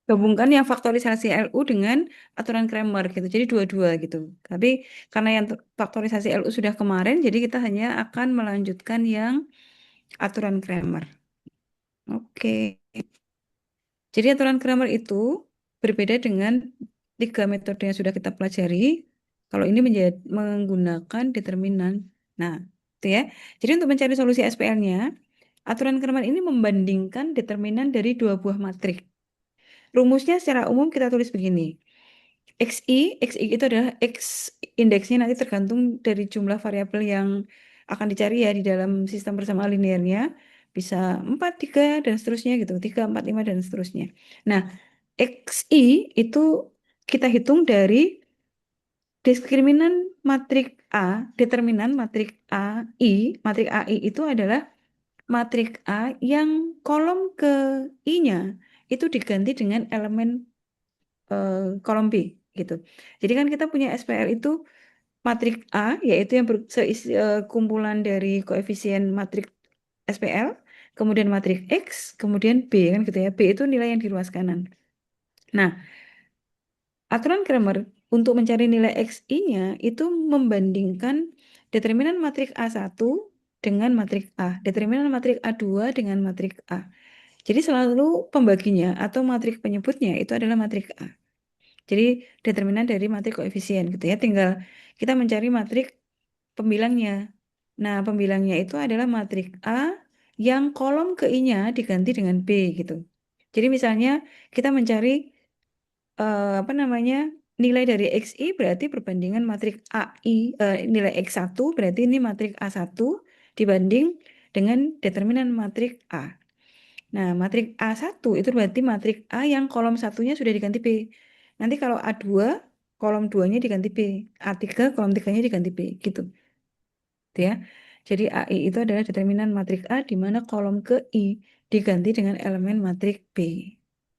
gabungkan yang faktorisasi LU dengan aturan Cramer gitu. Jadi dua-dua gitu. Tapi karena yang faktorisasi LU sudah kemarin, jadi kita hanya akan melanjutkan yang aturan Cramer. Oke. Jadi aturan Cramer itu berbeda dengan tiga metode yang sudah kita pelajari. Kalau ini menggunakan determinan. Nah, itu ya. Jadi untuk mencari solusi SPL-nya, aturan Cramer ini membandingkan determinan dari dua buah matrik. Rumusnya secara umum kita tulis begini. XI itu adalah X indeksnya nanti tergantung dari jumlah variabel yang akan dicari ya di dalam sistem persamaan linearnya. Bisa 4, 3, dan seterusnya gitu. 3, 4, 5, dan seterusnya. Nah, XI itu kita hitung dari diskriminan matrik A, determinan matrik matrik AI itu adalah matrik A yang kolom ke I-nya itu diganti dengan elemen kolom B gitu. Jadi kan kita punya SPL itu matrik A yaitu yang kumpulan dari koefisien matrik SPL, kemudian matrik X, kemudian B kan gitu ya. B itu nilai yang di ruas kanan. Nah, aturan Cramer untuk mencari nilai XI-nya itu membandingkan determinan matrik A1 dengan matrik A, determinan matrik A2 dengan matrik A. Jadi selalu pembaginya atau matrik penyebutnya itu adalah matrik A. Jadi determinan dari matrik koefisien gitu ya. Tinggal kita mencari matrik pembilangnya. Nah, pembilangnya itu adalah matrik A yang kolom ke I-nya diganti dengan B gitu. Jadi misalnya kita mencari apa namanya? Nilai dari XI berarti perbandingan matrik AI nilai X1 berarti ini matrik A1 dibanding dengan determinan matrik A. Nah, matrik A1 itu berarti matrik A yang kolom satunya sudah diganti B. Nanti kalau A2, kolom 2-nya diganti B. A3, kolom 3-nya diganti B. Gitu. Gitu ya. Jadi AI itu adalah determinan matrik A di mana kolom ke I diganti dengan elemen matrik B.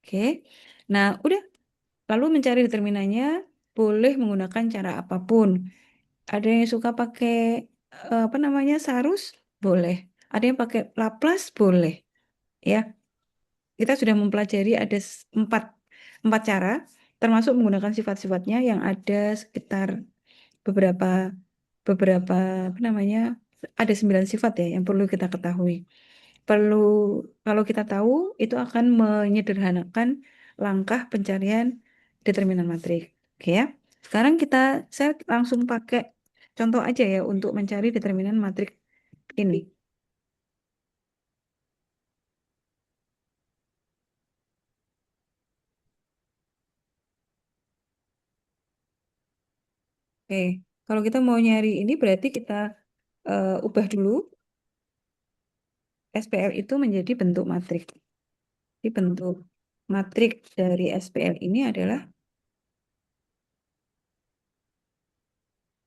Oke. Nah, udah. Lalu mencari determinannya boleh menggunakan cara apapun. Ada yang suka pakai apa namanya sarus? Boleh. Ada yang pakai Laplace? Boleh. Ya. Kita sudah mempelajari ada empat cara, termasuk menggunakan sifat-sifatnya yang ada sekitar beberapa beberapa apa namanya ada 9 sifat ya yang perlu kita ketahui. Perlu kalau kita tahu itu akan menyederhanakan langkah pencarian determinan matrik. Oke ya. Sekarang saya langsung pakai contoh aja ya untuk mencari determinan matrik ini. Oke, kalau kita mau nyari ini berarti kita ubah dulu SPL itu menjadi bentuk matrik. Jadi bentuk matrik dari SPL ini adalah,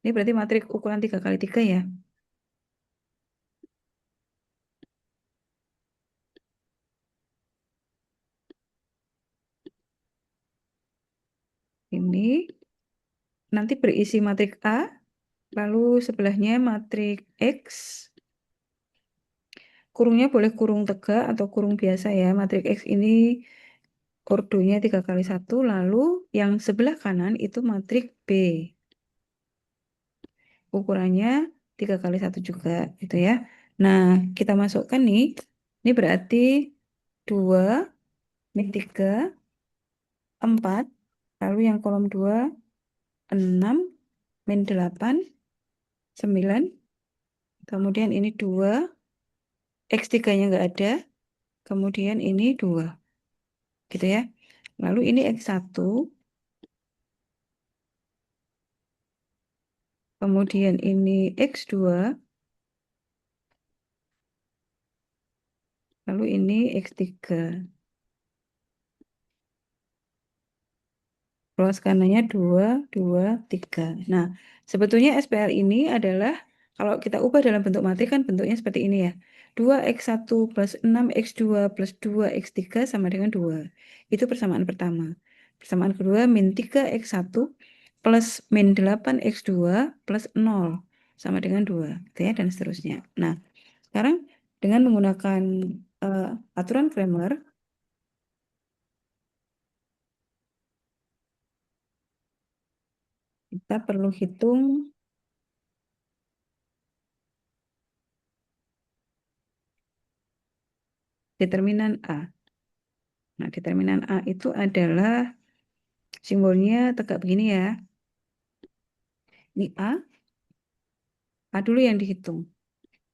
ini berarti matrik ukuran 3 kali 3 ya. Ini nanti berisi matrik A, lalu sebelahnya matrik X, kurungnya boleh kurung tegak atau kurung biasa ya. Matrik X ini ordonya 3 kali 1, lalu yang sebelah kanan itu matrik B. Ukurannya 3 kali 1 juga gitu ya. Nah, kita masukkan nih. Ini berarti 2 min 3 4, lalu yang kolom 2 6 min 8 9, kemudian ini 2, X3-nya nggak ada, kemudian ini 2, gitu ya. Lalu ini X1, kemudian ini X2, lalu ini X3. Ruas kanannya 2, 2, 3. Nah, sebetulnya SPL ini adalah, kalau kita ubah dalam bentuk matrik kan bentuknya seperti ini ya. 2X1 plus 6X2 plus 2X3 sama dengan 2. Itu persamaan pertama. Persamaan kedua, min 3X1 plus min 8X2 plus 0 sama dengan 2. Gitu ya, dan seterusnya. Nah, sekarang dengan menggunakan aturan Cramer, kita perlu hitung determinan A. Nah, determinan A itu adalah simbolnya tegak begini ya. Ini A dulu yang dihitung.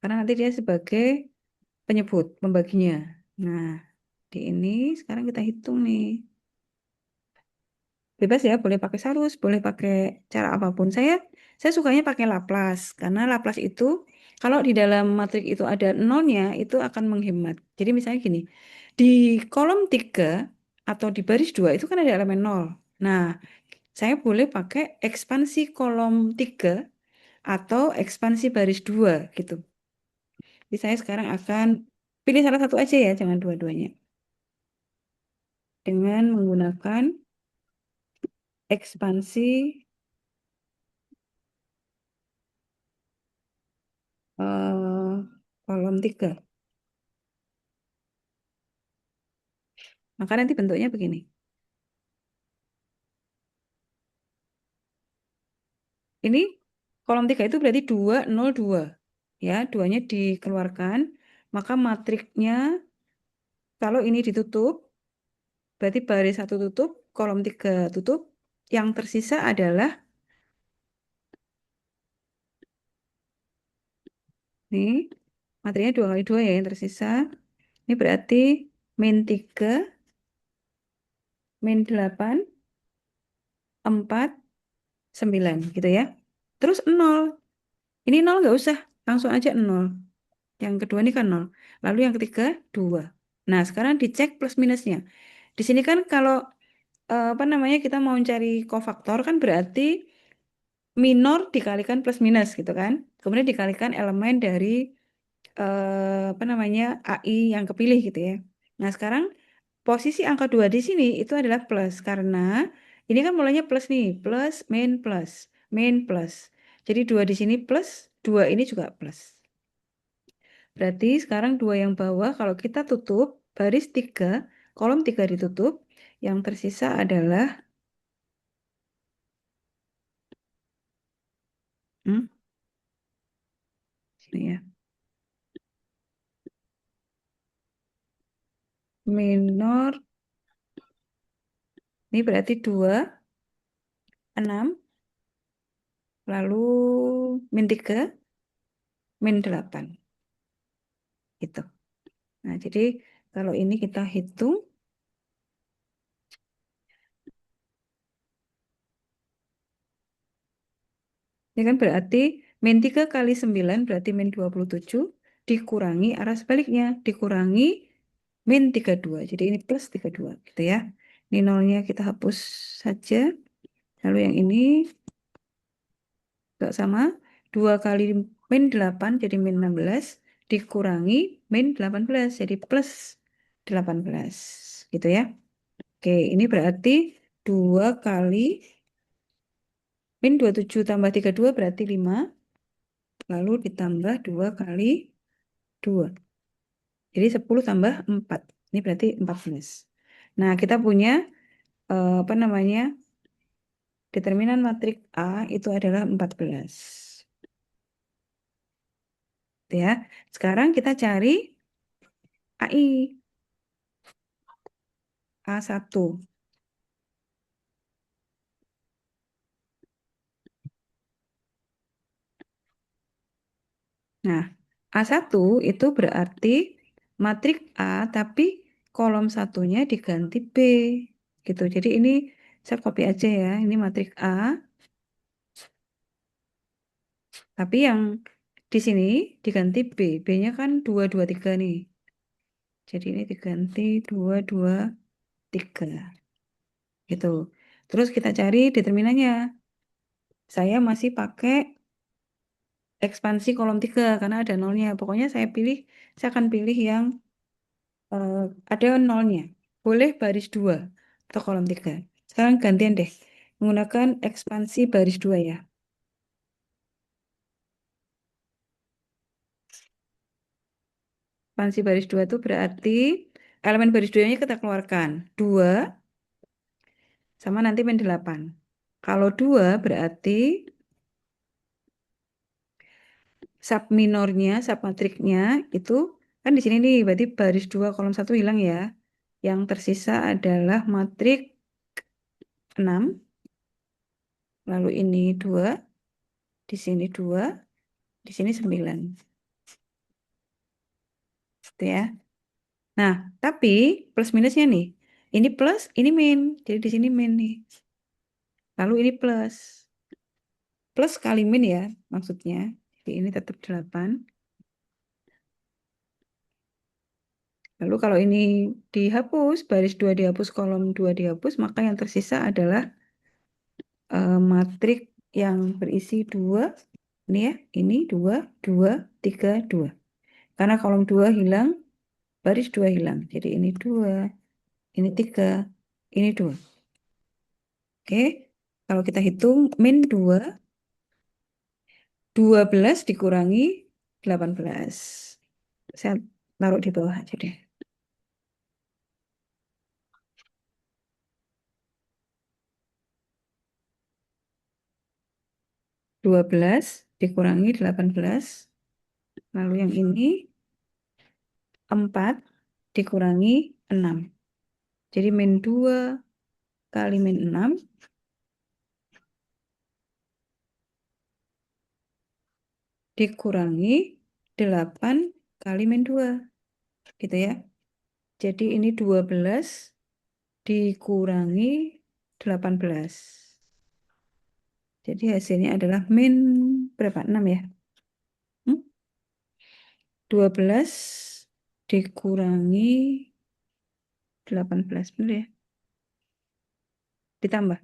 Karena nanti dia sebagai penyebut, pembaginya. Nah, di ini sekarang kita hitung nih. Bebas ya, boleh pakai salus, boleh pakai cara apapun. Saya sukanya pakai Laplace karena Laplace itu kalau di dalam matriks itu ada nolnya itu akan menghemat. Jadi misalnya gini, di kolom 3 atau di baris 2 itu kan ada elemen nol. Nah, saya boleh pakai ekspansi kolom 3 atau ekspansi baris 2 gitu. Jadi saya sekarang akan pilih salah satu aja ya, jangan dua-duanya. Dengan menggunakan ekspansi eh, kolom 3. Maka nanti bentuknya begini. Ini kolom 3 itu berarti 202. Ya, duanya dikeluarkan. Maka matriknya kalau ini ditutup, berarti baris satu tutup, kolom 3 tutup. Yang tersisa adalah, nih, matriknya 2 kali 2 ya yang tersisa. Ini berarti min 3, min 8, 4, 9 gitu ya. Terus 0. Ini 0 nggak usah, langsung aja 0. Yang kedua ini kan 0. Lalu yang ketiga 2. Nah, sekarang dicek plus minusnya. Di sini kan kalau apa namanya kita mau cari kofaktor kan berarti minor dikalikan plus minus gitu kan. Kemudian dikalikan elemen dari apa namanya AI yang kepilih gitu ya. Nah, sekarang posisi angka 2 di sini itu adalah plus karena ini kan mulainya plus nih, min plus. Jadi 2 di sini plus, 2 ini juga plus. Berarti sekarang 2 yang bawah kalau kita tutup baris 3, kolom 3 ditutup, yang tersisa adalah hmm, sini ya, minor, ini berarti 2, 6, lalu min 3, min 8 gitu. Nah, jadi kalau ini kita hitung, ini kan berarti min 3 kali 9 berarti min 27 dikurangi arah sebaliknya, dikurangi min 32. Jadi ini plus 32 gitu ya. Ini nolnya kita hapus saja. Lalu yang ini juga sama. 2 kali min 8 jadi min 16 dikurangi min 18 jadi plus 18 gitu ya. Oke, ini berarti 2 kali min 27 tambah 32 berarti 5. Lalu ditambah 2 kali 2. Jadi 10 tambah 4. Ini berarti 14. Nah, kita punya apa namanya? Determinan matriks A itu adalah 14. Ya. Sekarang kita cari AI A1. Nah, A1 itu berarti matriks A tapi kolom satunya diganti B gitu. Jadi ini saya copy aja ya. Ini matriks A tapi yang di sini diganti B. B-nya kan 223 nih. Jadi ini diganti 223 gitu. Terus kita cari determinannya. Saya masih pakai ekspansi kolom 3 karena ada nolnya. Pokoknya saya akan pilih yang eh, ada nolnya. Boleh baris 2 atau kolom 3. Sekarang gantian deh. Menggunakan ekspansi baris 2 ya. Ekspansi baris 2 itu berarti elemen baris 2-nya kita keluarkan. 2 sama nanti min 8. Kalau 2 berarti subminornya, submatriknya itu kan di sini nih, berarti baris 2 kolom 1 hilang ya. Yang tersisa adalah matrik 6, lalu ini 2, di sini 2, di sini 9. Gitu ya. Nah, tapi plus minusnya nih. Ini plus, ini min. Jadi di sini min nih. Lalu ini plus. Plus kali min ya maksudnya. Jadi ini tetap 8. Lalu kalau ini dihapus, baris 2 dihapus, kolom 2 dihapus, maka yang tersisa adalah matrik yang berisi 2. Ini ya, ini 2, 2, 3, 2. Karena kolom 2 hilang, baris 2 hilang. Jadi ini 2, ini 3, ini 2. Oke, kalau kita hitung min 2, 12 dikurangi 18. Saya taruh di bawah aja deh. 12 dikurangi 18. Lalu yang ini 4 dikurangi 6. Jadi min 2 kali min 6 dikurangi 8 kali min 2. Gitu ya. Jadi ini 12 dikurangi 18. Jadi hasilnya adalah min berapa? 6 ya? Hmm? 12 dikurangi 18. Benar ya? Ditambah.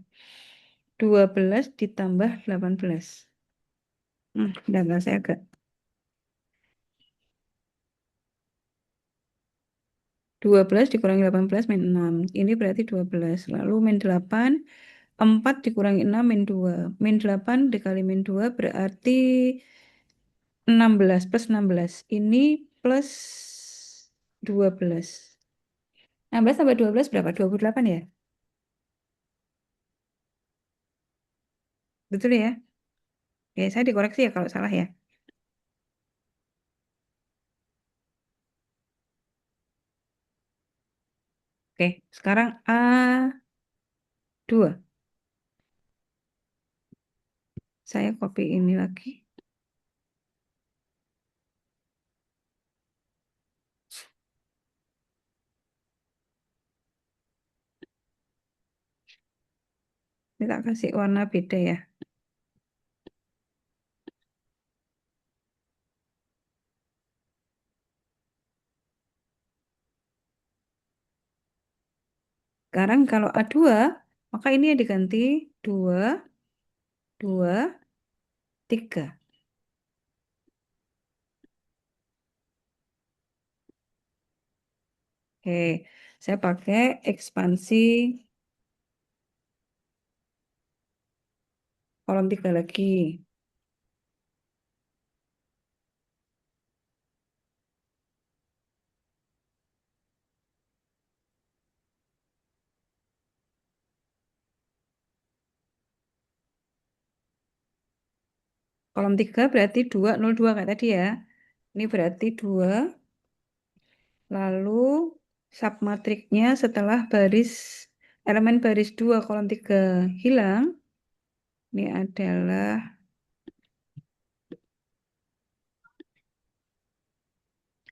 12 ditambah 18. Enggak, saya agak. 12 dikurangi 18 min 6. Ini berarti 12. Lalu min 8. 4 dikurangi 6 min 2. Min 8 dikali min 2 berarti 16 plus 16. Ini plus 12. 16 tambah 12 berapa? 28 ya? Betul ya? Oke, saya dikoreksi ya kalau salah ya. Oke, sekarang A2. Saya copy ini lagi. Ini tak kasih warna beda ya. Sekarang kalau A2, maka ini yang diganti 2, 2, 3. Oke, saya pakai ekspansi kolom 3 lagi. Kolom 3 berarti 2, 0, 2 kayak tadi ya. Ini berarti 2. Lalu submatriknya setelah elemen baris 2 kolom 3 hilang. Ini adalah,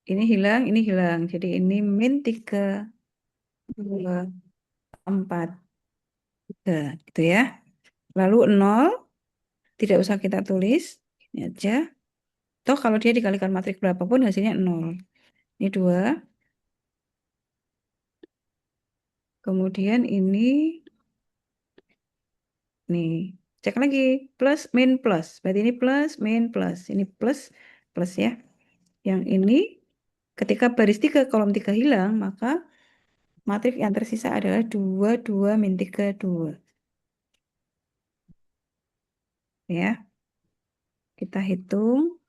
ini hilang, ini hilang. Jadi ini min 3, 2, 4, 3. Gitu ya. Lalu 0, tidak usah kita tulis. Ini aja. Toh kalau dia dikalikan matrik berapapun hasilnya 0. Ini 2. Kemudian ini nih. Cek lagi. Plus, min, plus. Berarti ini plus, min, plus. Ini plus, plus ya. Yang ini ketika baris 3 kolom 3 hilang, maka matrik yang tersisa adalah 2, 2, min 3, 2. Ya, kita hitung.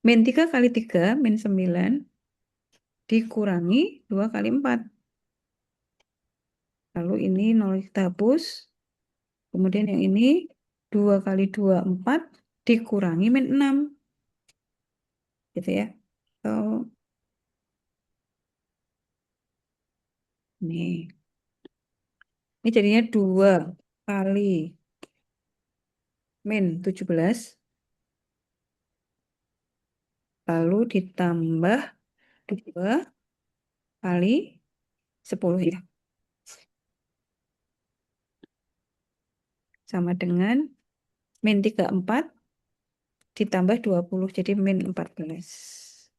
Min 3 kali 3 min 9 dikurangi 2 kali 4. Lalu ini 0 kita hapus. Kemudian yang ini 2 kali 2 4 dikurangi min 6. Gitu ya. So, nih. Ini jadinya 2 kali min 17. Lalu ditambah 2 kali 10 ya. Sama dengan min 34 ditambah 20. Jadi min 14.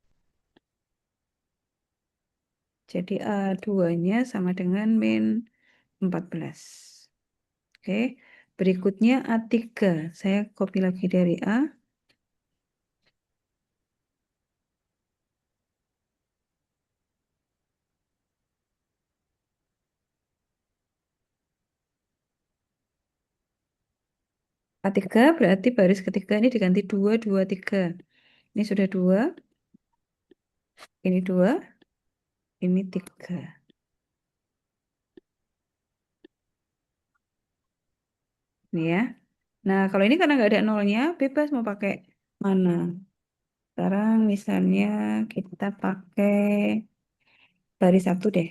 Jadi A2-nya sama dengan min 14. Oke. Berikutnya A3. Saya copy lagi dari A. A3 berarti baris ketiga ini diganti 2, 2, 3. Ini sudah 2, ini 2, ini 3. Ini ya. Nah, kalau ini karena nggak ada nolnya, bebas mau pakai mana. Sekarang misalnya kita pakai baris satu deh.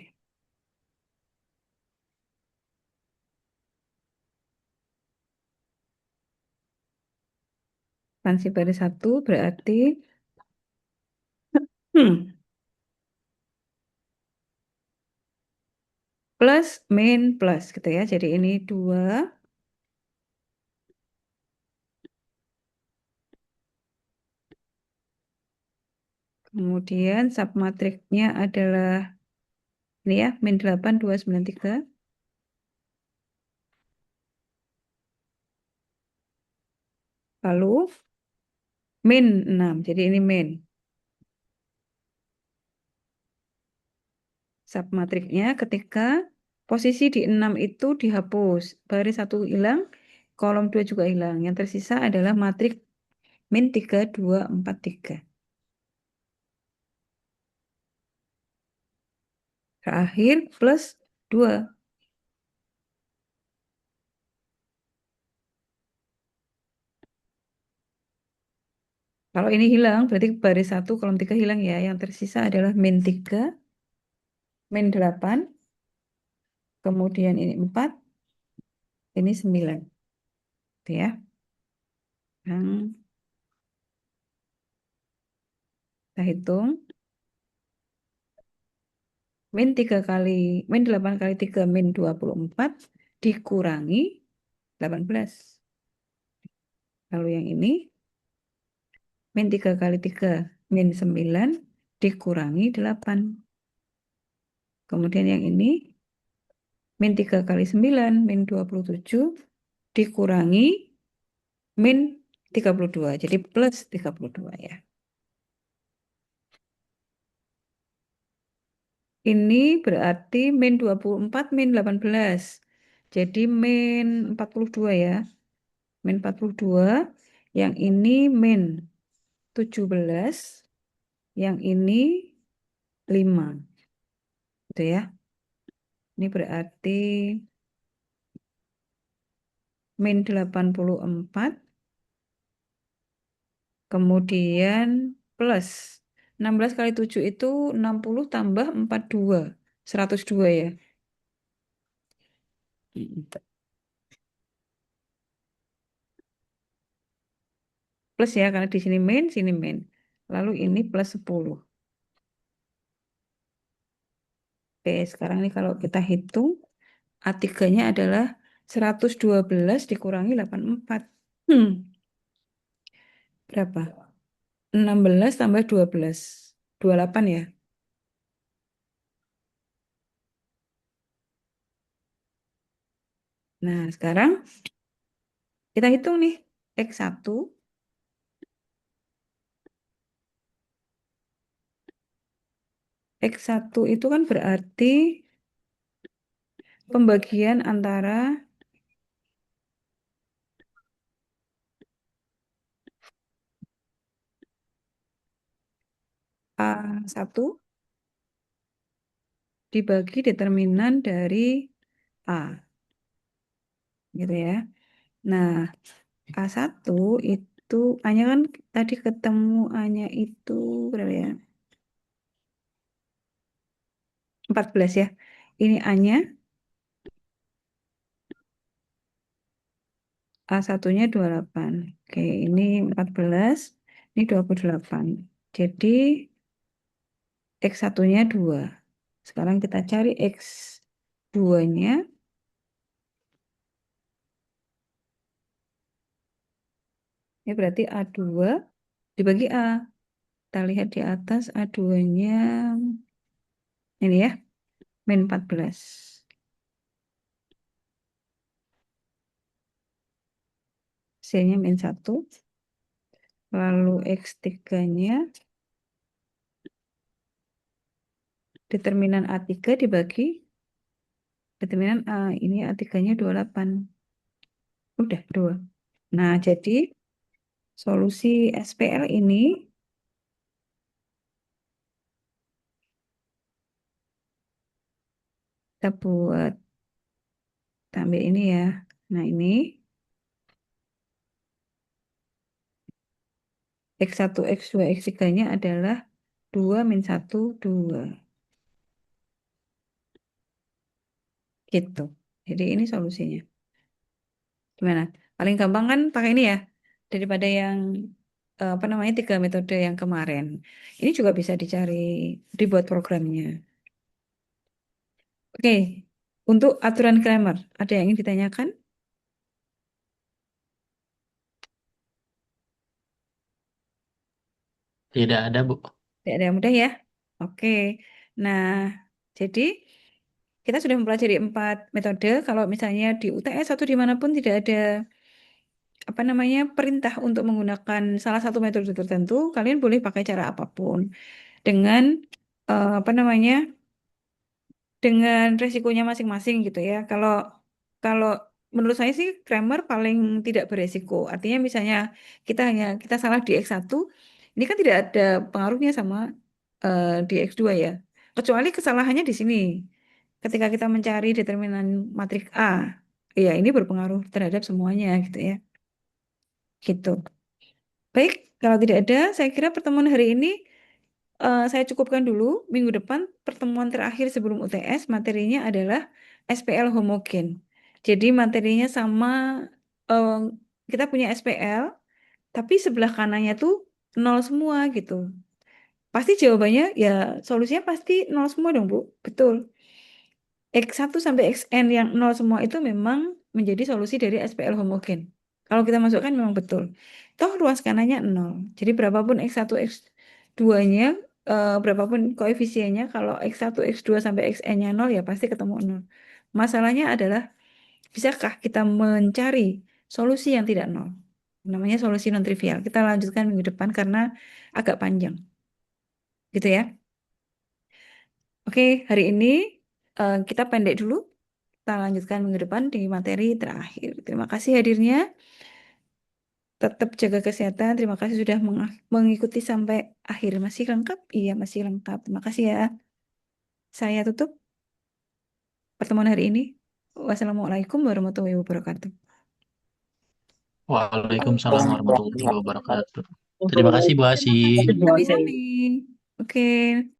Ekspansi baris satu berarti hmm, plus min plus gitu ya. Jadi ini 2. Kemudian submatriknya adalah ini ya, min 8, 2, 9, 3. Lalu min 6. Jadi ini min. Submatriknya ketika posisi di 6 itu dihapus. Baris satu hilang, kolom 2 juga hilang. Yang tersisa adalah matrik min 3, 2, 4, 3. Terakhir plus 2. Kalau ini hilang, berarti baris 1, kolom 3 hilang ya. Yang tersisa adalah min 3, min 8, kemudian ini 4, ini 9. Gitu ya. Yang kita hitung. Min 3 kali, min 8 kali 3, min 24, dikurangi 18. Lalu yang ini, min 3 kali 3, min 9, dikurangi 8. Kemudian yang ini, min 3 kali 9, min 27, dikurangi min 32. Jadi plus 32 ya. Ini berarti min 24, min 18. Jadi min 42 ya. Min 42. Yang ini min 17. Yang ini 5. Gitu ya. Ini berarti min 84. Kemudian plus 16 kali 7 itu 60 tambah 42. 102 ya. Mm. Plus ya, karena di sini min, sini min. Lalu ini plus 10. Oke, sekarang ini kalau kita hitung, A3-nya adalah 112 dikurangi 84. Hmm, berapa? 16 tambah 12. 28 ya. Nah, sekarang kita hitung nih. X1. X1 itu kan berarti pembagian antara A1 dibagi determinan dari A, gitu ya. Nah, A1 itu A-nya kan tadi ketemu A-nya itu berapa ya? 14 ya. Ini A-nya, A1-nya 28. Oke, ini 14, ini 28. Jadi X1-nya 2. Sekarang kita cari X2-nya. Ini berarti A2 dibagi A. Kita lihat di atas A2-nya ini ya, min 14. C-nya min 1. Lalu X3-nya determinan A3 dibagi determinan A. Ini A3-nya 28. Udah 2. Nah, jadi solusi SPL ini kita buat, kita ambil ini ya. Nah, ini X1, X2, X3-nya adalah 2 min 1, 2. Gitu. Jadi ini solusinya. Gimana? Paling gampang kan pakai ini ya. Daripada yang apa namanya 3 metode yang kemarin. Ini juga bisa dicari, dibuat programnya. Oke. Untuk aturan grammar, ada yang ingin ditanyakan? Tidak ada, Bu. Tidak ada yang mudah ya. Oke. Nah, jadi kita sudah mempelajari 4 metode. Kalau misalnya di UTS atau dimanapun tidak ada apa namanya perintah untuk menggunakan salah satu metode tertentu, kalian boleh pakai cara apapun dengan apa namanya dengan resikonya masing-masing gitu ya. Kalau kalau menurut saya sih grammar paling tidak beresiko. Artinya misalnya kita salah di X1, ini kan tidak ada pengaruhnya sama di X2 ya. Kecuali kesalahannya di sini. Ketika kita mencari determinan matriks A, ya ini berpengaruh terhadap semuanya gitu ya. Gitu. Baik, kalau tidak ada, saya kira pertemuan hari ini saya cukupkan dulu. Minggu depan pertemuan terakhir sebelum UTS materinya adalah SPL homogen. Jadi materinya sama, eh, kita punya SPL, tapi sebelah kanannya tuh nol semua gitu. Pasti jawabannya ya solusinya pasti nol semua dong Bu. Betul. X1 sampai Xn yang nol semua itu memang menjadi solusi dari SPL homogen. Kalau kita masukkan memang betul. Toh ruas kanannya nol. Jadi berapapun X1, X2-nya, berapapun koefisiennya, kalau X1, X2 sampai Xn-nya nol ya pasti ketemu nol. Masalahnya adalah bisakah kita mencari solusi yang tidak nol? Namanya solusi non trivial. Kita lanjutkan minggu depan karena agak panjang. Gitu ya. Oke, hari ini kita pendek dulu. Kita lanjutkan minggu depan di materi terakhir. Terima kasih hadirnya. Tetap jaga kesehatan. Terima kasih sudah mengikuti sampai akhir. Masih lengkap? Iya, masih lengkap. Terima kasih ya. Saya tutup pertemuan hari ini. Wassalamualaikum warahmatullahi wabarakatuh. Waalaikumsalam warahmatullahi wabarakatuh. Terima kasih, Bu Asih. Sami-sami. Oke.